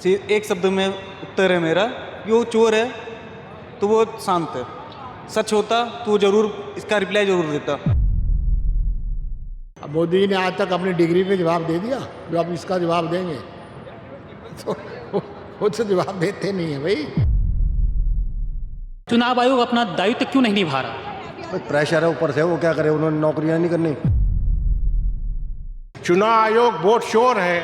एक शब्द में उत्तर है मेरा कि वो चोर है तो वो शांत है, सच होता तो वो जरूर इसका रिप्लाई जरूर देता। अब मोदी जी ने आज तक अपनी डिग्री पे जवाब दे दिया, जो अब इसका जवाब देंगे तो वो तो जवाब देते नहीं है भाई। चुनाव आयोग अपना दायित्व क्यों नहीं निभा रहा? प्रेशर है ऊपर से, वो क्या करे, उन्होंने नौकरियां नहीं करनी। चुनाव आयोग वोट चोर है।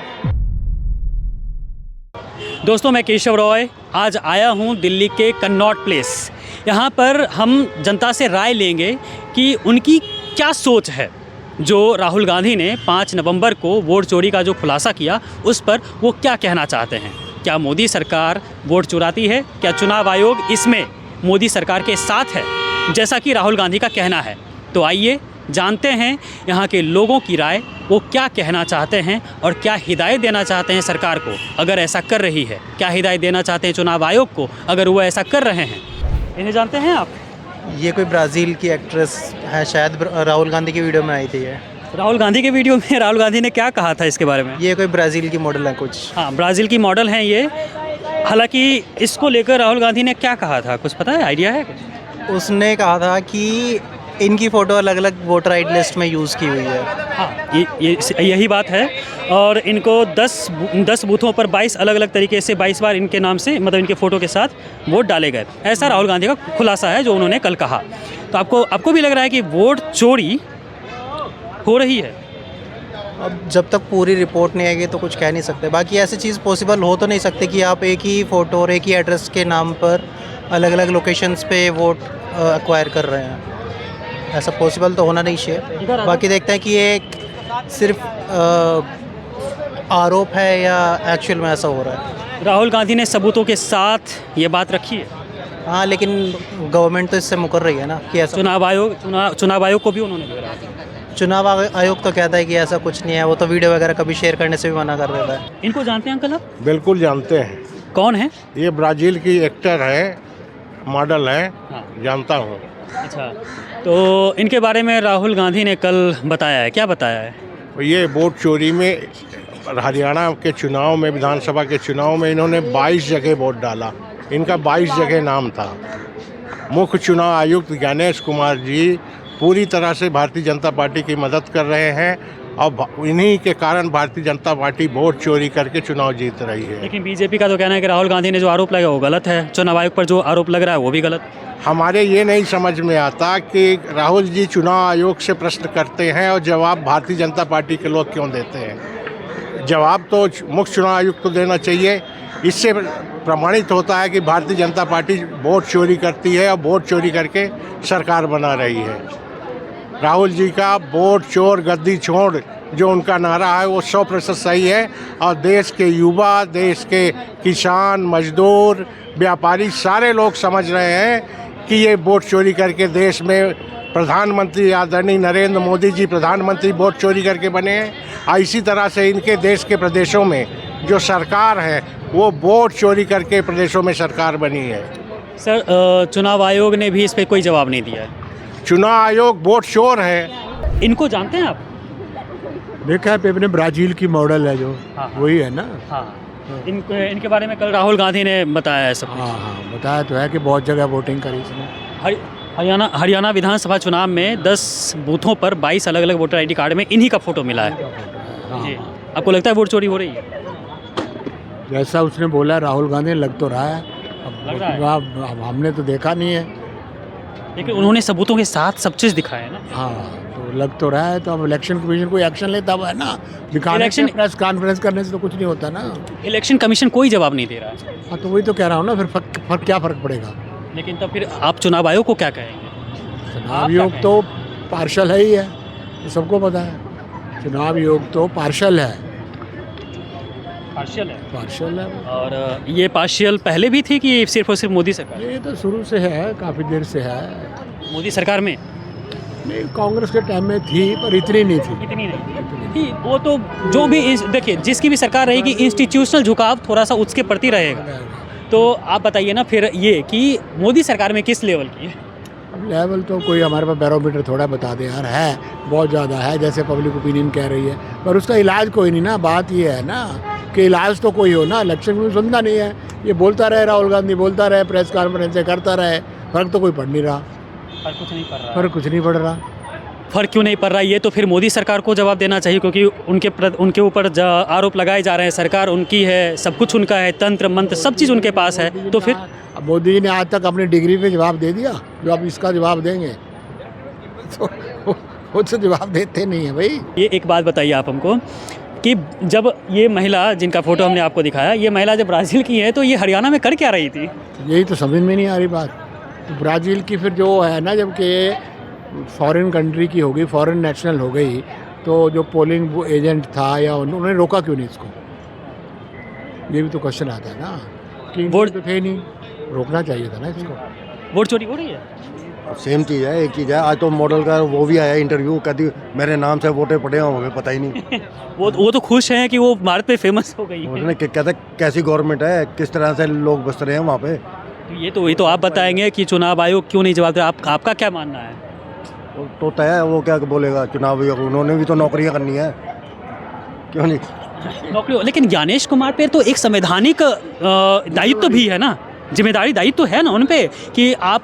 दोस्तों, मैं केशव रॉय आज आया हूं दिल्ली के कन्नॉट प्लेस। यहां पर हम जनता से राय लेंगे कि उनकी क्या सोच है। जो राहुल गांधी ने 5 नवंबर को वोट चोरी का जो खुलासा किया, उस पर वो क्या कहना चाहते हैं। क्या मोदी सरकार वोट चुराती है? क्या चुनाव आयोग इसमें मोदी सरकार के साथ है, जैसा कि राहुल गांधी का कहना है? तो आइए जानते हैं यहाँ के लोगों की राय, वो क्या कहना चाहते हैं और क्या हिदायत देना चाहते हैं सरकार को अगर ऐसा कर रही है। क्या हिदायत देना चाहते हैं चुनाव आयोग को अगर वो ऐसा कर रहे हैं। इन्हें जानते हैं आप? ये कोई ब्राज़ील की एक्ट्रेस है, शायद राहुल गांधी की वीडियो में आई थी ये। राहुल गांधी के वीडियो में राहुल गांधी ने क्या कहा था इसके बारे में? ये कोई ब्राज़ील की मॉडल है कुछ। हाँ, ब्राज़ील की मॉडल हैं ये। हालांकि इसको लेकर राहुल गांधी ने क्या कहा था, कुछ पता है, आइडिया है कुछ? उसने कहा था कि इनकी फ़ोटो अलग अलग वोटर आईडी लिस्ट में यूज़ की हुई है। हाँ, यही बात है। और इनको 10 बूथों पर 22 अलग अलग तरीके से 22 बार इनके नाम से, मतलब इनके फ़ोटो के साथ वोट डाले गए। ऐसा राहुल गांधी का खुलासा है जो उन्होंने कल कहा। तो आपको भी लग रहा है कि वोट चोरी हो रही है? अब जब तक पूरी रिपोर्ट नहीं आएगी तो कुछ कह नहीं सकते। बाकी ऐसी चीज़ पॉसिबल हो तो नहीं सकती कि आप एक ही फ़ोटो और एक ही एड्रेस के नाम पर अलग अलग लोकेशंस पे वोट एक्वायर कर रहे हैं। ऐसा पॉसिबल तो होना नहीं चाहिए। बाकी देखते हैं कि ये सिर्फ आरोप है या एक्चुअल में ऐसा हो रहा है। राहुल गांधी ने सबूतों के साथ ये बात रखी है। हाँ, लेकिन गवर्नमेंट तो इससे मुकर रही है ना कि ऐसा। चुनाव आयोग को भी उन्होंने बोला। चुनाव आयोग तो कहता है कि ऐसा कुछ नहीं है। वो तो वीडियो वगैरह कभी शेयर करने से भी मना कर देता है। इनको जानते हैं अंकल आप? बिल्कुल जानते हैं। कौन है? ये ब्राज़ील की एक्टर है, मॉडल है। हाँ। जानता हूँ। अच्छा, तो इनके बारे में राहुल गांधी ने कल बताया है, क्या बताया है? ये वोट चोरी में हरियाणा के चुनाव में, विधानसभा के चुनाव में इन्होंने 22 जगह वोट डाला। इनका 22 जगह नाम था। मुख्य चुनाव आयुक्त ज्ञानेश कुमार जी पूरी तरह से भारतीय जनता पार्टी की मदद कर रहे हैं और इन्हीं के कारण भारतीय जनता पार्टी वोट चोरी करके चुनाव जीत रही है। लेकिन बीजेपी का तो कहना है कि राहुल गांधी ने जो आरोप लगाया वो गलत है, चुनाव आयोग पर जो आरोप लग रहा है वो भी गलत। हमारे ये नहीं समझ में आता कि राहुल जी चुनाव आयोग से प्रश्न करते हैं और जवाब भारतीय जनता पार्टी के लोग क्यों देते हैं। जवाब तो मुख्य चुनाव आयुक्त को देना चाहिए। इससे प्रमाणित होता है कि भारतीय जनता पार्टी वोट चोरी करती है और वोट चोरी करके सरकार बना रही है। राहुल जी का वोट चोर गद्दी छोड़ जो उनका नारा है वो 100% सही है। और देश के युवा, देश के किसान, मजदूर, व्यापारी सारे लोग समझ रहे हैं कि ये वोट चोरी करके देश में प्रधानमंत्री आदरणीय नरेंद्र मोदी जी प्रधानमंत्री वोट चोरी करके बने हैं। इसी तरह से इनके देश के प्रदेशों में जो सरकार है वो वोट चोरी करके प्रदेशों में सरकार बनी है। सर, चुनाव आयोग ने भी इस पर कोई जवाब नहीं दिया है। चुनाव आयोग वोट चोर है। इनको जानते हैं आप? देखा है पेपर में, ब्राज़ील की मॉडल है जो। हाँ। वही है ना। हाँ, इनके बारे में कल राहुल गांधी ने बताया है सब। हाँ, बताया तो है कि बहुत जगह वोटिंग करी इसने। हरियाणा विधानसभा चुनाव में 10 बूथों पर 22 अलग अलग वोटर आईडी कार्ड में इन्हीं का फोटो मिला है। हाँ। जी, आपको लगता है वोट चोरी हो रही है? जैसा उसने बोला राहुल गांधी, लग तो रहा है। लग रहा है। अब हमने तो देखा नहीं है, लेकिन उन्होंने सबूतों के साथ सब चीज़ दिखाया है ना। हाँ, तो लग तो रहा है। तो अब इलेक्शन कमीशन कोई एक्शन लेता हुआ है ना, दिखाने से, प्रेस कॉन्फ्रेंस करने से तो कुछ नहीं होता ना। इलेक्शन कमीशन कोई जवाब नहीं दे रहा है। हाँ, तो वही तो कह रहा हूँ ना, फिर क्या फ़र्क पड़ेगा। लेकिन तब फिर आप चुनाव आयोग को क्या कहेंगे? चुनाव आयोग तो पार्शल है ही है, ये सबको पता है। चुनाव आयोग तो पार्शल है। पार्शल है। और ये पार्शियल पहले भी थी कि सिर्फ और सिर्फ मोदी सरकार? ये तो शुरू से है, काफ़ी देर से है। मोदी सरकार में नहीं, कांग्रेस के टाइम में थी, पर इतनी नहीं थी। इतनी नहीं थी। वो तो जो भी देखिए, जिसकी भी सरकार रहेगी, इंस्टीट्यूशनल झुकाव थोड़ा सा उसके प्रति रहेगा। तो आप बताइए ना फिर ये कि मोदी सरकार में किस लेवल की है? अब लेवल तो कोई हमारे पास बैरोमीटर थोड़ा बता दे यार, है बहुत ज़्यादा है जैसे पब्लिक ओपिनियन कह रही है, पर उसका इलाज कोई नहीं ना। बात ये है ना कि इलाज तो कोई हो ना, इलेक्शन में सुनता नहीं है, ये बोलता रहे राहुल गांधी, बोलता रहे, प्रेस कॉन्फ्रेंसें करता रहे, फ़र्क तो कोई पड़ नहीं रहा, फर्क कुछ नहीं पड़ रहा। फ़र्क कुछ नहीं पड़ रहा। फर्क क्यों नहीं पड़ रहा, ये तो फिर मोदी सरकार को जवाब देना चाहिए, क्योंकि उनके ऊपर आरोप लगाए जा रहे हैं। सरकार उनकी है, सब कुछ उनका है, तंत्र मंत्र सब चीज़ उनके पास है, तो फिर अब मोदी जी ने आज तक अपनी डिग्री पे जवाब दे दिया, जो अब इसका जवाब देंगे तो उससे जवाब देते नहीं है भाई। ये एक बात बताइए आप हमको कि जब ये महिला जिनका फ़ोटो हमने आपको दिखाया, ये महिला जब ब्राज़ील की है तो ये हरियाणा में कर क्या रही थी? यही तो समझ में नहीं आ रही बात। तो ब्राज़ील की फिर जो है ना, जबकि फॉरेन कंट्री की हो गई, फॉरेन नेशनल हो गई, तो जो पोलिंग एजेंट था या उन्होंने रोका क्यों नहीं इसको? ये भी तो क्वेश्चन आता है ना कि वोट तो थे नहीं, रोकना चाहिए था ना इसको। वोट चोरी हो रही है? सेम चीज़ है, एक चीज़ है। आज तो मॉडल का वो भी आया इंटरव्यू, कहती मेरे नाम से वोटे पड़े हैं, हमें पता ही नहीं। वो तो खुश हैं कि वो भारत में फेमस हो गई है। उन्होंने कहते कैसी गवर्नमेंट है, किस तरह से लोग बस रहे हैं वहाँ पे। ये तो आप बताएंगे कि चुनाव आयोग क्यों नहीं जवाब दे रहा। आपका क्या मानना है? तो तय है, वो क्या बोलेगा चुनाव आयोग, उन्होंने भी तो नौकरियाँ करनी है, क्यों नहीं? नौकरी, लेकिन ज्ञानेश कुमार पे तो एक संवैधानिक दायित्व भी है ना, जिम्मेदारी दायित्व है ना उन पे कि आप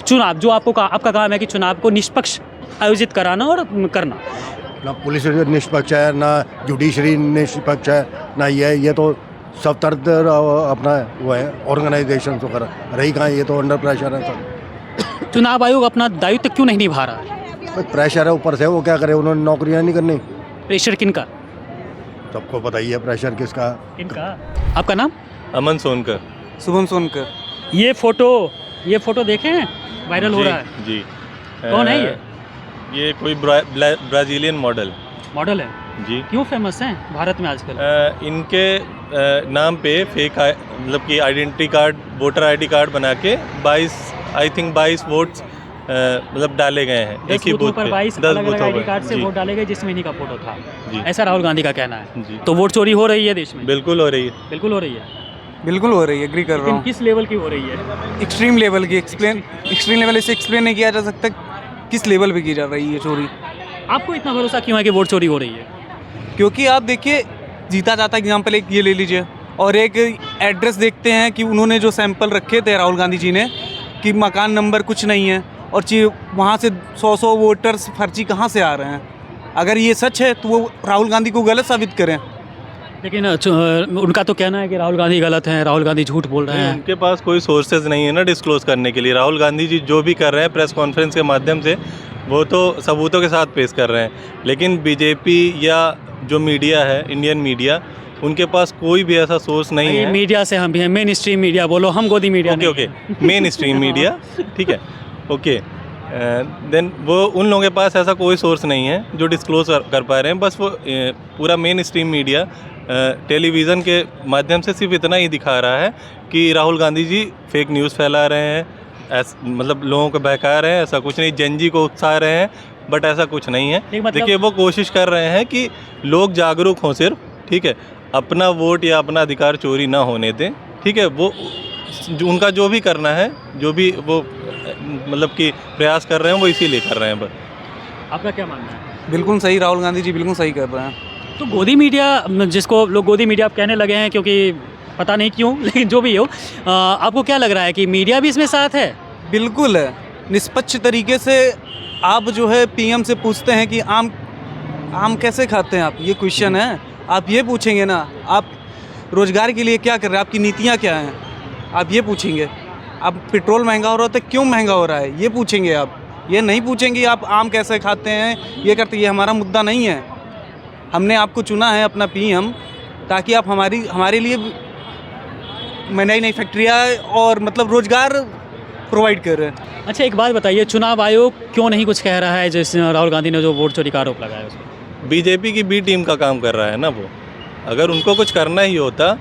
चुनाव जो आपका काम है कि चुनाव को निष्पक्ष आयोजित कराना और करना। ना पुलिस निष्पक्ष है, ना जुडिशरी निष्पक्ष है, ना ये तो सब तरह अपना वो है ऑर्गेनाइजेशन वगैरह रही कहाँ, ये तो अंडर प्रेशर है सब। चुनाव आयोग अपना दायित्व क्यों नहीं निभा रहा है? प्रेशर है ऊपर से, वो क्या करे, उन्होंने नौकरियाँ नहीं करनी। प्रेशर किनका? सबको पता ही है प्रेशर किसका। किनका? आपका नाम? अमन सोनकर। शुभम सोनकर। ये फोटो देखे हैं, वायरल हो रहा है। जी। कौन है ये कोई ब्राज़ीलियन मॉडल है जी। क्यों फेमस हैं भारत में आजकल? इनके नाम पे फेक मतलब कि identity card, voter ID card बना के 22 वोट्स मतलब डाले गए हैं एक ही बूथ पे। 22 10 अलग-अलग बूथों आईडी पर कार्ड से जी। वोट डाले गए जिसमें इन्हीं का फोटो था, जी। ऐसा राहुल गांधी का कहना है। जी। तो वोट चोरी हो रही है देश में? बिल्कुल हो रही है। बिल्कुल हो रही है। बिल्कुल हो रही है, एग्री कर रहा लेकिन हूँ। किस लेवल की हो रही है? एक्सट्रीम लेवल की। एक्सट्रीम लेवल से एक्सप्लेन नहीं किया जा सकता किस लेवल पे की जा रही है चोरी। आपको इतना भरोसा क्यों है कि वोट चोरी हो रही है? क्योंकि आप देखिए, जीता जाता एग्जाम्पल एक ये ले लीजिए, और एक एड्रेस देखते हैं कि उन्होंने जो सैंपल रखे थे राहुल गांधी जी ने कि मकान नंबर कुछ नहीं है, और वहाँ से 100 वोटर्स फर्जी कहाँ से आ रहे हैं। अगर ये सच है तो वो राहुल गांधी को गलत साबित करें। लेकिन उनका तो कहना है कि राहुल गांधी गलत हैं, राहुल गांधी झूठ बोल रहे हैं। उनके पास कोई सोर्सेज नहीं है ना डिस्क्लोज करने के लिए। राहुल गांधी जी जो भी कर रहे हैं प्रेस कॉन्फ्रेंस के माध्यम से, वो तो सबूतों के साथ पेश कर रहे हैं। लेकिन बीजेपी या जो मीडिया है, इंडियन मीडिया, उनके पास कोई भी ऐसा सोर्स नहीं है। मीडिया से हम भी हैं, मेन स्ट्रीम मीडिया बोलो, हम गोदी मीडिया नहीं। ओके, मेन स्ट्रीम मीडिया, ठीक है, ओके। देन वो उन लोगों के पास ऐसा कोई सोर्स नहीं है जो डिस्क्लोज कर पा रहे हैं। बस वो पूरा मेन स्ट्रीम मीडिया टेलीविज़न के माध्यम से सिर्फ इतना ही दिखा रहा है कि राहुल गांधी जी फेक न्यूज़ फैला रहे हैं, मतलब लोगों को बहका रहे हैं। ऐसा कुछ नहीं, जनजी को उकसा रहे हैं, बट ऐसा कुछ नहीं है। देखिए, वो कोशिश कर रहे हैं कि लोग जागरूक हों सिर्फ, ठीक है, अपना वोट या अपना अधिकार चोरी ना होने दें, ठीक है। वो उनका जो भी करना है, जो भी वो मतलब कि प्रयास कर रहे हैं, वो इसीलिए कर रहे हैं बस। आपका क्या मानना है? बिल्कुल सही, राहुल गांधी जी बिल्कुल सही कर रहे हैं। तो गोदी मीडिया, जिसको लोग गोदी मीडिया कहने लगे हैं, क्योंकि पता नहीं क्यों, लेकिन जो भी हो, आपको क्या लग रहा है कि मीडिया भी इसमें साथ है? बिल्कुल है। निष्पक्ष तरीके से आप जो है पीएम से पूछते हैं कि आम कैसे खाते हैं आप, ये क्वेश्चन है। आप ये पूछेंगे ना, आप रोजगार के लिए क्या कर रहे हैं, आपकी नीतियाँ क्या हैं, आप ये पूछेंगे। अब पेट्रोल महंगा हो रहा है तो क्यों महंगा हो रहा है, ये पूछेंगे आप। ये नहीं पूछेंगे आप आम कैसे खाते हैं, ये करते। ये हमारा मुद्दा नहीं है। हमने आपको चुना है अपना पीएम, ताकि आप हमारे लिए नई नई फैक्ट्रियाँ और मतलब रोजगार प्रोवाइड कर रहे हैं। अच्छा, एक बात बताइए, चुनाव आयोग क्यों नहीं कुछ कह रहा है जैसे राहुल गांधी ने जो वोट चोरी का आरोप लगाया उसको? बीजेपी की बी टीम का काम कर रहा है ना वो। अगर उनको कुछ करना ही होता,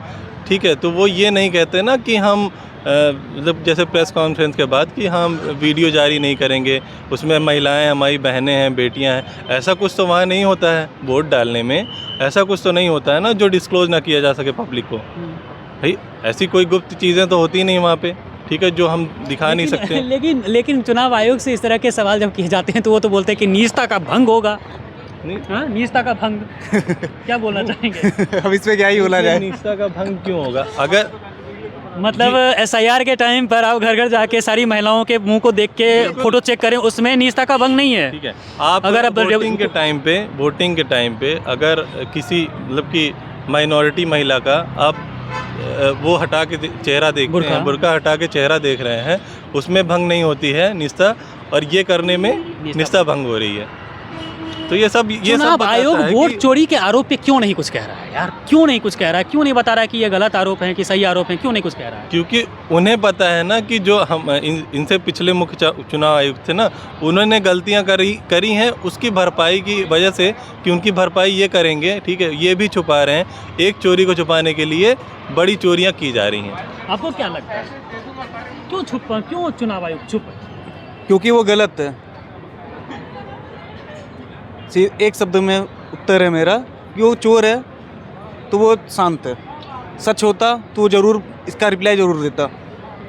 ठीक है, तो वो ये नहीं कहते ना कि हम मतलब जैसे प्रेस कॉन्फ्रेंस के बाद कि हम वीडियो जारी नहीं करेंगे, उसमें महिलाएं हमारी बहनें हैं, बेटियां हैं। ऐसा कुछ तो वहाँ नहीं होता है वोट डालने में। ऐसा कुछ तो नहीं होता है ना जो डिस्क्लोज ना किया जा सके पब्लिक को। भाई ऐसी कोई गुप्त चीज़ें तो होती नहीं वहाँ पे। ठीक है, जो हम दिखा नहीं सकते। लेकिन चुनाव आयोग से इस तरह के सवाल जब किए जाते हैं तो वो तो बोलते हैं कि निजता का भंग होगा। नहीं, हाँ, निजता का भंग क्या बोलना चाहेंगे? अब इस पे क्या ही बोला जाए। निष्ठा का भंग क्यों होगा? अगर मतलब SIR के टाइम पर आप घर घर जाके सारी महिलाओं के मुंह को देख के फोटो चेक करें, उसमें निजता का भंग नहीं है। ठीक है, आप अगर आप वोटिंग के टाइम पे अगर किसी मतलब कि माइनॉरिटी महिला का आप वो हटा के चेहरा देखते हैं, बुर्का हटा के चेहरा देख रहे हैं, उसमें भंग नहीं होती है निष्ठा, और ये करने में निष्ठा भंग हो रही है। तो ये सब चुनाव आयोग बताता है वोट कि चोरी के आरोप पे क्यों नहीं कुछ कह रहा है यार? क्यों नहीं कुछ कह रहा है? क्यों नहीं बता रहा है कि ये गलत आरोप है कि सही आरोप है? क्यों नहीं कुछ कह रहा है? क्योंकि उन्हें पता है ना कि जो हम इनसे पिछले मुख्य चुनाव आयुक्त थे ना, उन्होंने गलतियां करी हैं, उसकी भरपाई की वजह से कि उनकी भरपाई ये करेंगे, ठीक है, ये भी छुपा रहे हैं। एक चोरी को छुपाने के लिए बड़ी चोरियां की जा रही हैं। आपको क्या लगता है क्यों चुनाव आयोग चुप है? क्योंकि वो गलत है। एक शब्द में उत्तर है मेरा कि वो चोर है तो वो शांत है, सच होता तो वो ज़रूर इसका रिप्लाई ज़रूर देता।